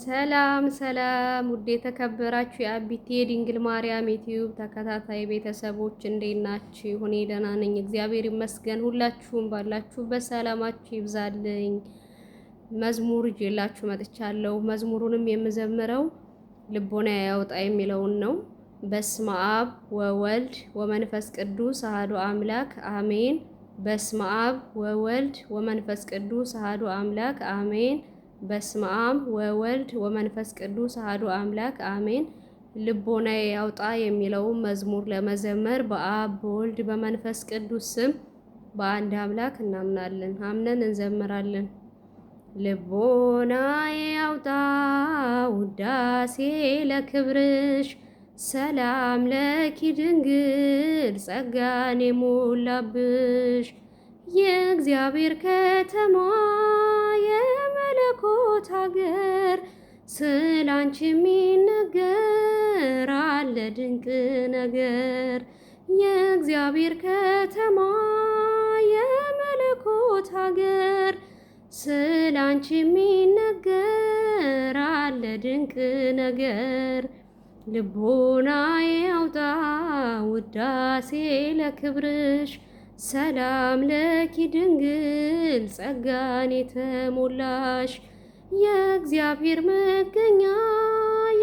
ሰላም ሰላም ውድ የተከበራችሁ የአቢቴ ድንግል ማርያም ዩቲዩብ ተከታታይ ቤተሰቦች እንዴት ናችሁ? እኔ ደህና ነኝ፣ እግዚአብሔር ይመስገን። ሁላችሁም ባላችሁበት ሰላማችሁ ይብዛልኝ። መዝሙር ይዤላችሁ መጥቻለሁ። መዝሙሩንም የምዘምረው ልቦና ያውጣ የሚለውን ነው። በስመ አብ ወወልድ ወመንፈስ ቅዱስ አሐዱ አምላክ አሜን። በስመ አብ ወወልድ ወመንፈስ ቅዱስ አሐዱ አምላክ አሜን። በስመ አብ ወወልድ ወመንፈስ ቅዱስ አሐዱ አምላክ አሜን። ልቦናዬ ያውጣ የሚለውን መዝሙር ለመዘመር በአብ በወልድ በመንፈስ ቅዱስ ስም በአንድ አምላክ እናምናለን፣ አምነን እንዘምራለን። ልቦናዬ ያውጣ ውዳሴ ለክብርሽ፣ ሰላም ለኪ ድንግል ጸጋን የሞላብሽ፣ የእግዚአብሔር ከተማ የመለኮት ሀገር፣ ስላንቺ የሚነገር አለ ድንቅ ነገር። የእግዚአብሔር ከተማ የመለኮት ሀገር፣ ስላንቺ የሚነገር አለ ድንቅ ነገር። ልቦናዬ ያውጣ ውዳሴ ለክብርሽ፣ ሰላም ለኪ ድንግል ጸጋን የተሞላሽ፣ የእግዚአብሔር መገኛ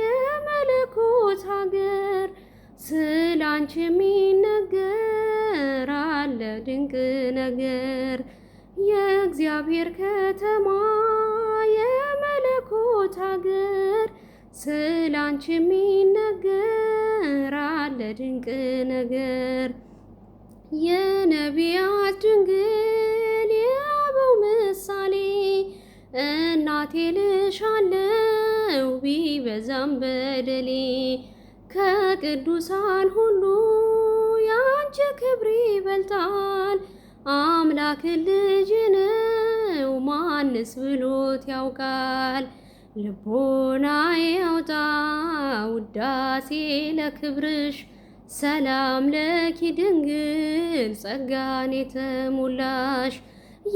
የመለኮት ሀገር፣ ስላንቺ የሚነገር አለ ድንቅ ነገር። የእግዚአብሔር ከተማ የመለኮት ሀገር፣ ስላንቺ የሚነገር አለ ድንቅ ነገር። የነቢያት ድንግል የአበው ምሳሌ፣ እናቴ ልሻለው ቢበዛም በደሌ፣ ከቅዱሳን ሁሉ ያንቺ ክብር ይበልጣል። አምላክ ልጅ ነው ማንስ ብሎት ያውቃል። ልቦናዬ ያውጣ ውዳሴ ለክብርሽ፣ ሰላም ለኪ ድንግል ጸጋን የተሞላሽ፣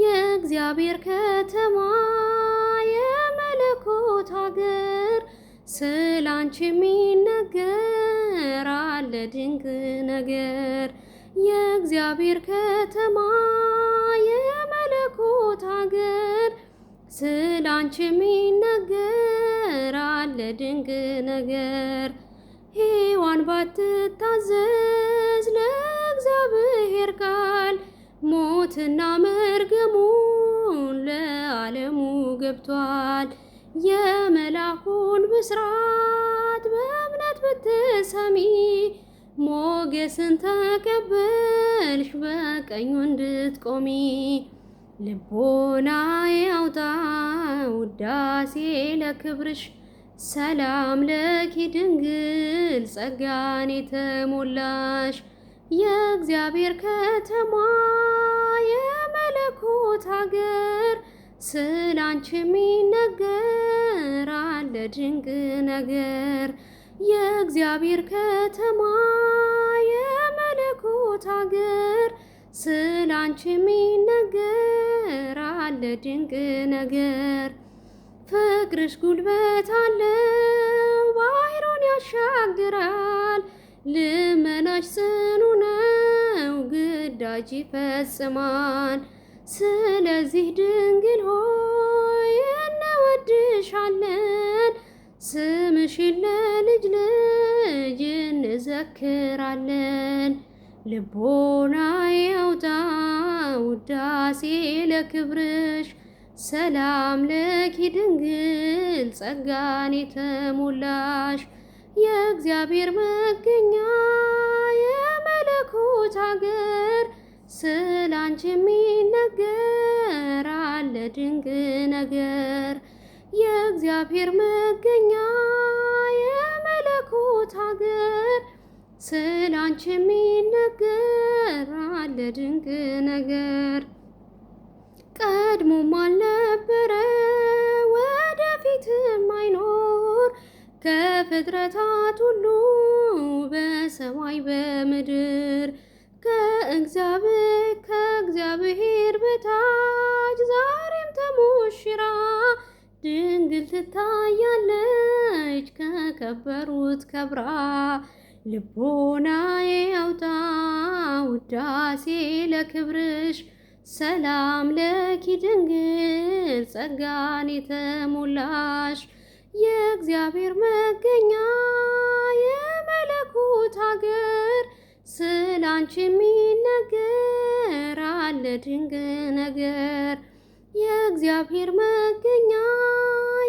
የእግዚአብሔር ከተማ የመለኮት ሀገር፣ ስላንቺ የሚነገር አለ ድንቅ ነገር። የእግዚአብሔር ከተማ የመለኮት ሀገር፣ ስላንቺ የሚነገር አለ ድንቅ ነገር። ሔዋን ባትታዘዝ ለእግዚአብሔር ቃል፣ ሞትና መርገሙን ለዓለሙ ገብቷል። የመልአኩን ብስራት በእምነት ብትሰሚ፣ ሞገስን ተቀበልሽ በቀኙ እንድትቆሚ። ልቦናዬ ያውጣ ውዳሴ ለክብርሽ፣ ሰላም ለኪ ድንግል ጸጋን የተሞላሽ፣ የእግዚአብሔር ከተማ የመለኮት ሀገር፣ ስላንቺ የሚነገር አለ ድንቅ ነገር። የእግዚአብሔር ከተማ የመለኮት ሀገር፣ ስላንቺ የሚነገር አለ ድንቅ ነገር። ፍቅርሽ ጉልበት አለው ባሕሩን ያሻግራል፣ ልመናሽ ጽኑ ነው ግዳጅ ይፈጽማል። ስለዚህ ድንግል ሆይ እንወድሻለን፣ ስምሽን ለልጅ ልጅ እንዘክራለን። ልቦናዬ ያውጣ ውዳሴ ለክብርሽ፣ ሰላም ለኪ ድንግል ጸጋን የተሞላሽ፣ የእግዚአብሔር መገኛ የመለኮት ሀገር፣ ስላንቺ የሚነገር አለ ድንቅ ነገር። የእግዚአብሔር መገኛ የመለኮት ሀገር፣ ስላንቺ የሚነገር አለ ድንቅ ነገር። ቀድሞም አልነበረ ወደፊትም አይኖር፣ ከፍጥረታት ሁሉ በሰማይ በምድር፣ ከእግዚአብሔር በታች ዛሬም ተሞሽራ ድንግል ትታያለች ከከበሩት ከብራ ልቦናዬ ያውጣ ውዳሴ ለክብርሽ ሰላም ለኪ ድንግል ጸጋን የተሞላሽ የእግዚአብሔር መገኛ የመለኮት ሀገር ስላንቺ የሚነገር አለ ድንቅ ነገር የእግዚአብሔር መገኛ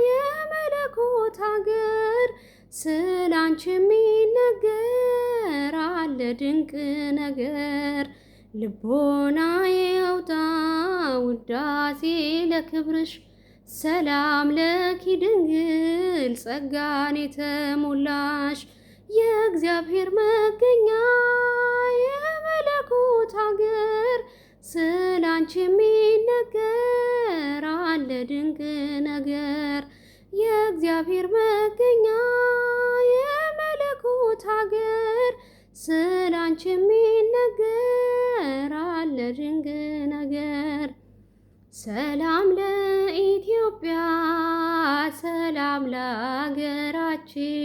የመለኮት ሀገር ስላንቺ የሚነገር አለ ድንቅ ነገር ልቦናዬ ያውጣ ውዳሴ ለክብርሽ ሰላም ለኪ ድንግል ጸጋን የተሞላሽ የእግዚአብሔር መገኛ የመለኮት ሀገር ስላንቺ የሚነገር አለ ድንቅ ነገር የእግዚአብሔር መገኛ የመለኮት ሀገር ስላንቺ የሚነገር አለ ድንቅ ነገር ሰላም ለኢትዮጵያ ሰላም ለሀገራችን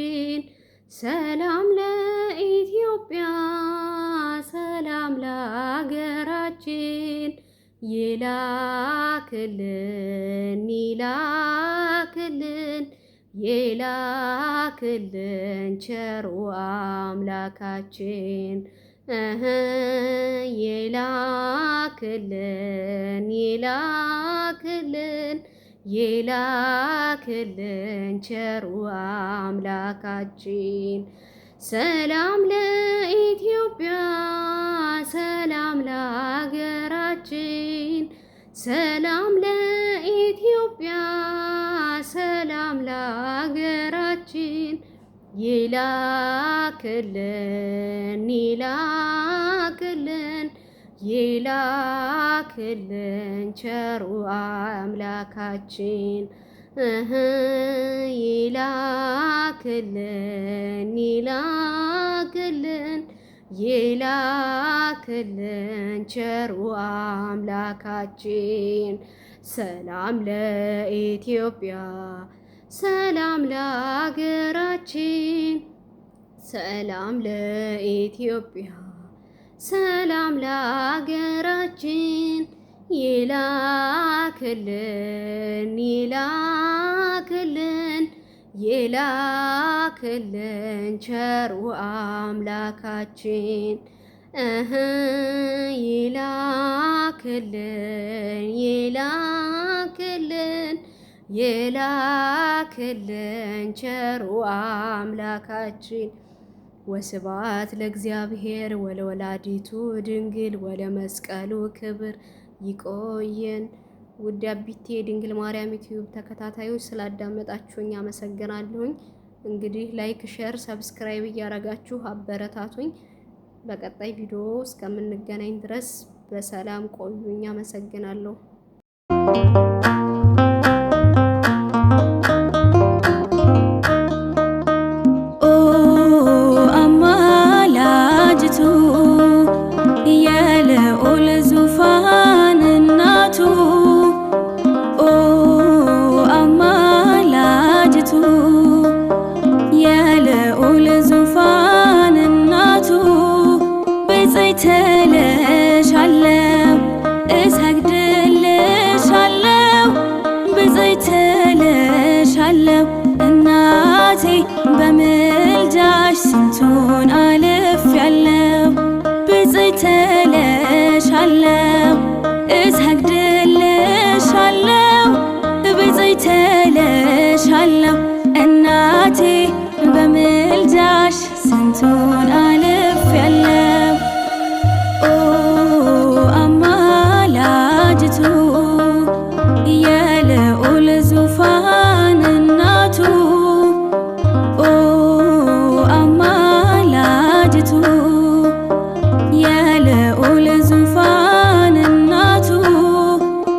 ሰላም ለኢትዮጵያ ሰላም ለሀገራችን ይላክልን ይላክልን ይላክልን ቸሩ አምላካችን ይላክልን ይላክልን ይላክልን ቸሩ አምላካችን ሰላም ለኢትዮጵያ ሰላም ለሀገራችን ሰላም ለኢትዮጵያ ሰላም ለሀገራችን ይላክልን ይላክልን ይላክልን ቸሩ አምላካችን ይላክልን ይላክልን ይላክልን ቸሩ አምላካችን ሰላም ለኢትዮጵያ ሰላም ለሀገራችን ሰላም ለኢትዮጵያ ሰላም ለሀገራችን ይላክልን ይላክልን ይላክልን ቸሩ አምላካችን ይላክልን ይላክልን ይላክልን ቸሩ አምላካችን ወስብሐት ለእግዚአብሔር ወለወላዲቱ ድንግል ወለመስቀሉ ክብር። ይቆየን። ውድ አቢቴ ድንግል ማርያም ዩቲዩብ ተከታታዮች ስላዳመጣችሁኝ አመሰግናለሁኝ። እንግዲህ ላይክ፣ ሼር፣ ሰብስክራይብ እያረጋችሁ አበረታቱኝ። በቀጣይ ቪዲዮ እስከምንገናኝ ድረስ በሰላም ቆዩኝ። አመሰግናለሁ። ተለሻለው እሰግድልሻለው ብዘይተለሻለው እናቴ በምልጃሽ ስንቱን አልፌያለው ብዘይተለሻለው እሰግድልሻለው ብዘይተለሻለው እናቴ በምልጃሽ ስንቱን አልፌያለው አማላጅቱ የልዑል ዙፋን እናቱ አማላጅቱ የልዑል ዙፋን እናቱ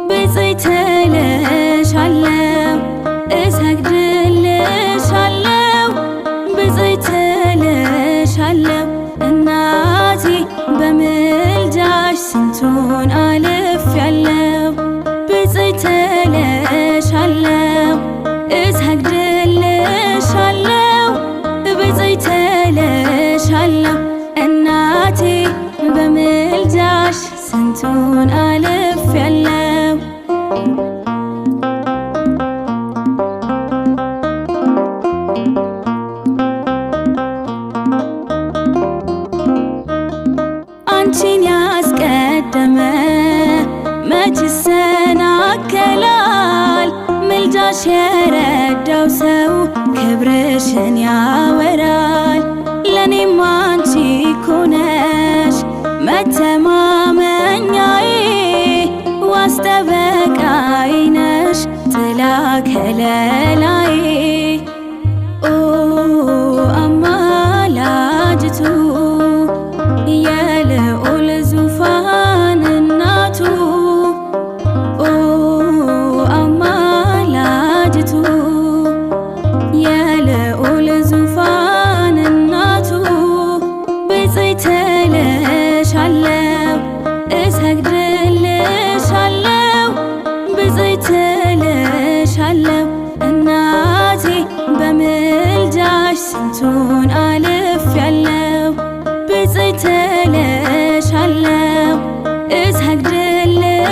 ብፅዕት እልሻለሁ እሰግድልሻለሁ ምልጃሽ የረዳው ሰው ክብርሽን ያወራል። ለኔም አንቺ እኮ ነሽ መተማመኛዬ፣ ዋስ ጠበቃዬ ነሽ ጥላ ከለላዬ። ኦ አማላጅቱ የልዑል ዙፋን እናቱ፣ ኦ አማላጅቱ የልዑል ዙፋን እናቱ፣ ብፅዕት እልሻለሁ እሰግድልሻለሁ፣ ብፅዕት እልሻለሁ እናቴ በምልጃሽ ስንቱን አልፌያለሁ። ብፅዕት እልሻለሁ እሰግድልሻለሁ፣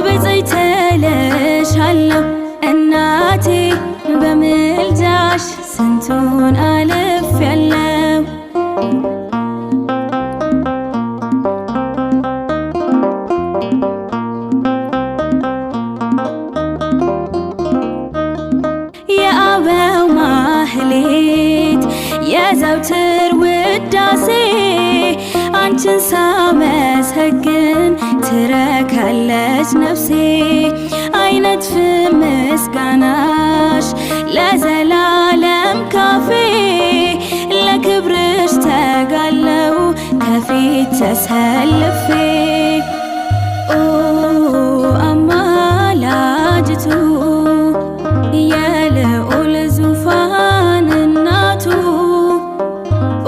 ብፅዕት እልሻለሁ እናቴ በምልጃሽ ስንቱን አልፌያለሁ። የአበው ማህሌት የዘውትር ውዳሴ አንቺን ሳመሰግን ትረካለች ነፍሴ። አይነጥፍም ምስጋናሽ ለዘላለም ካፌ፣ ለክብርሽ ተጋለው ከፊት ተሰልፌ። ኦ አማላጅቱ የልዑል ዙፋን እናቱ፣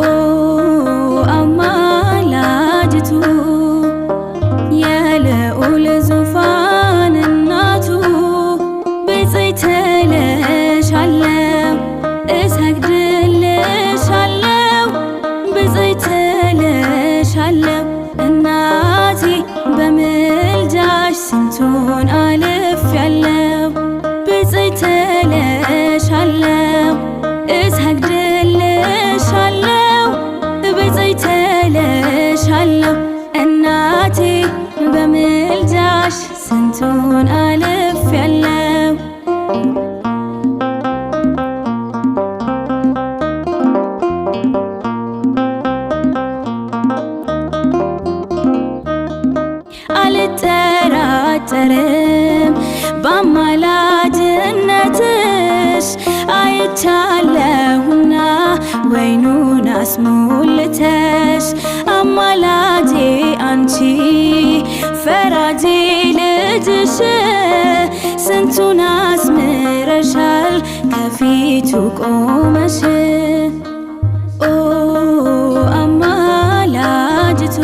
ኦ አማላጅቱ የልዑል ዙፋን እናቱ፣ ብፅዕት እልሻለሁ እሰግድልሻለሁ፣ ብፅዕት እልሻለሁ እናቴ በምልጃሽ ስንቱን አልፌያለሁ። ብፅዕት እልሻለሁ እሰግድልሻለሁ፣ ብፅዕት እልሻለሁ እናቴ በምልጃሽ ስንቱን አልፌያለሁ። አልጠራጠርም በአማላጅነትሽ፣ አይቻለሁና ወይኑን አስሞልተሽ። አማላጄ አንቺ ፈራጄ ልጅሽ፣ ስንቱን አስምረሻል ከፊቱ ቆመሽ። ኦ አማላጅቱ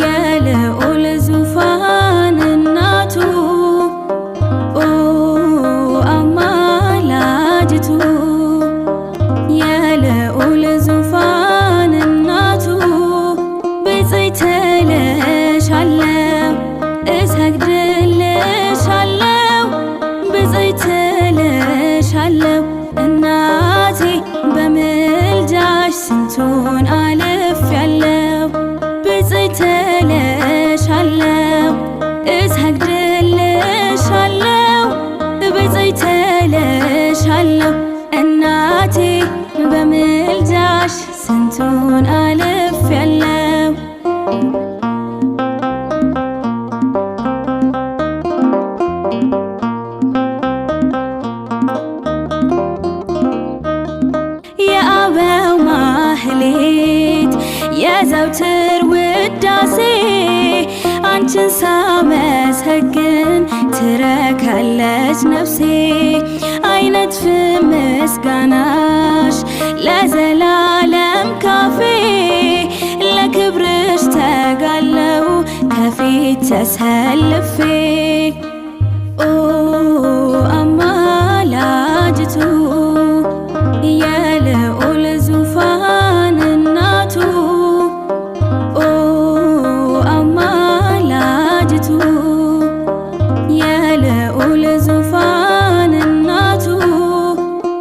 የልዑል ዙፋን እናቱ፣ ኦ አማላጅቱ የልዑል ዙፋን እናቱ፣ ብፅዕት እልሻለሁ እሰግድልሻለሁ፣ ብፅዕት እልሻለሁ እናቴ በምልጃሽ ስንቱን አልፌያለሁ። ብፅዕት እልሻለሁ እሰግድልሻለሁ፣ ብፅዕት እልሻለሁ እናቴ በምልጃሽ ስንቱን አልፌያለሁ። የአበው ማህሌት የዘውትር ውዳሴ አንቺን ሳመሰግን ትረካለች ነፍሴ። አይነጥፍም ምስጋናሽ ለዘላለም ካፌ፣ ለክብርሽ ተጋለው ከፊት ተሰልፌ። ኦ አማላጅቱ የልዑል ዙፋን እናቱ፣ ኦ አማላጅቱ የልዑል ዙፋን እናቱ፣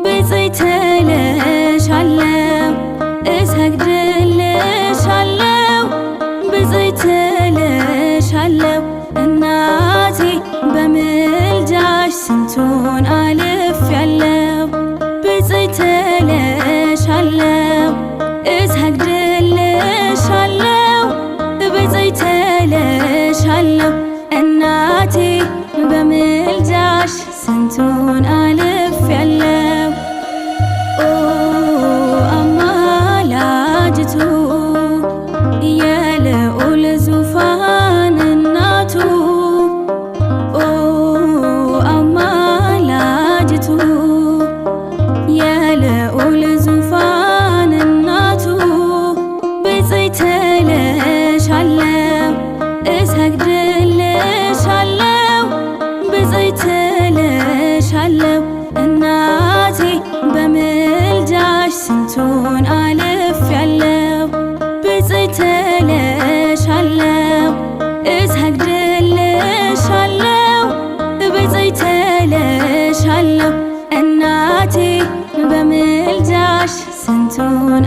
ብፅዕት እልሻለሁ እሰግድልሻለሁ፣ ብፅዕት እልሻለሁ እናቴ አልፌያለሁ ብፅዕት እልሻለሁ እሰግድልሻለሁ ብፅዕት እልሻለሁ እናቴ በምልጃሽ ስንቱን አልፌያለሁ ኦ አማላጅቱ የልዑል ዙፋን እናቱ ኦ አማላጅቱ የልዑል ዙፋን እናቱ ብፅዕት እልሻለሁ እሰግድልሻለሁ ብፅዕት እልሻለሁ እናቴ በምልጃሽ ስንቱን አልፌያለሁ ብፅዕት እልሻለሁ እሰግድልሻለሁ ብፅዕት እልሻለሁ እናቴ በምልጃሽ ስንቱን